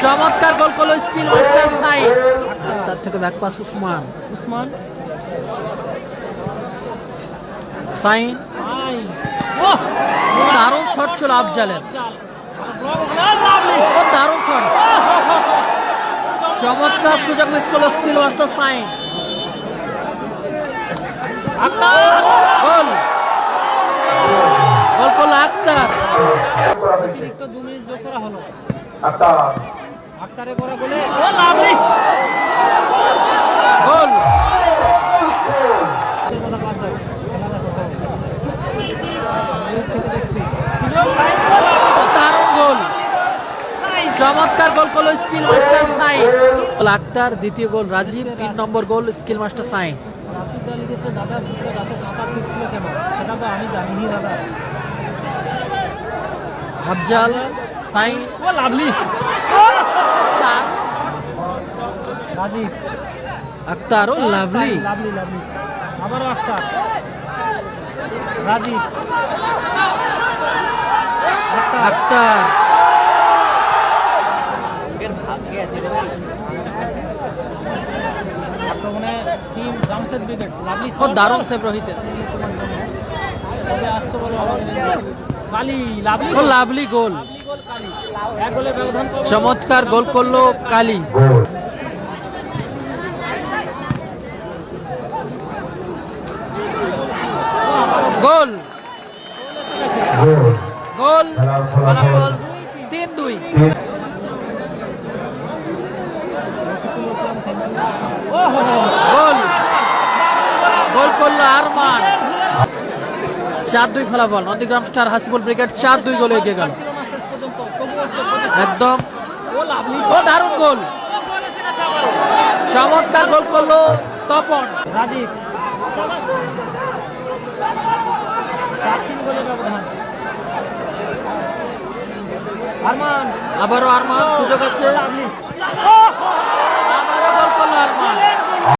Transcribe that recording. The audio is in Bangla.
চমৎকার গোল করলো স্কিল মাস্টার সাইড, তার থেকে ব্যাক পাস উসমান সাইন। দারুণ শট ছিল আফজালের, দারুণ শট, চমৎকার সুযোগ মিস করলো স্কিল মাস্টার সাইন। গোল গোল করলো আক্তার। গোল দারুণ গোল, চমৎকার গোল করলো স্কিল মাস্টার সাইন। আক্তার দ্বিতীয় গোল, রাজীব 3 নম্বর গোল skill master sign. Afzal sign, Akhtar ও লাভলি, আবারও আক্তার, রাজীব, আক্তার আক্রমণে টিম জামশেদ ব্রিগেড। ও দারুণ সেভ রোহিতের, ও লাভলি গোল, চমৎকার গোল করলো কালী। গোল গোল ফলাফল 3-2। গোল গোল করলো আরমান। 4-2 ফলাফল, নন্দীগ্রাম স্টার হাসিবুল ব্রিগেড 4-2 গোলে এগিয়ে গেল একদম। ও দারুণ গোল, চমৎকার গোল করলো তপন। রাজীব 4-3 গোলের ব্যবধান। আরমান, আবারও আরমান, সুযোগ আছে।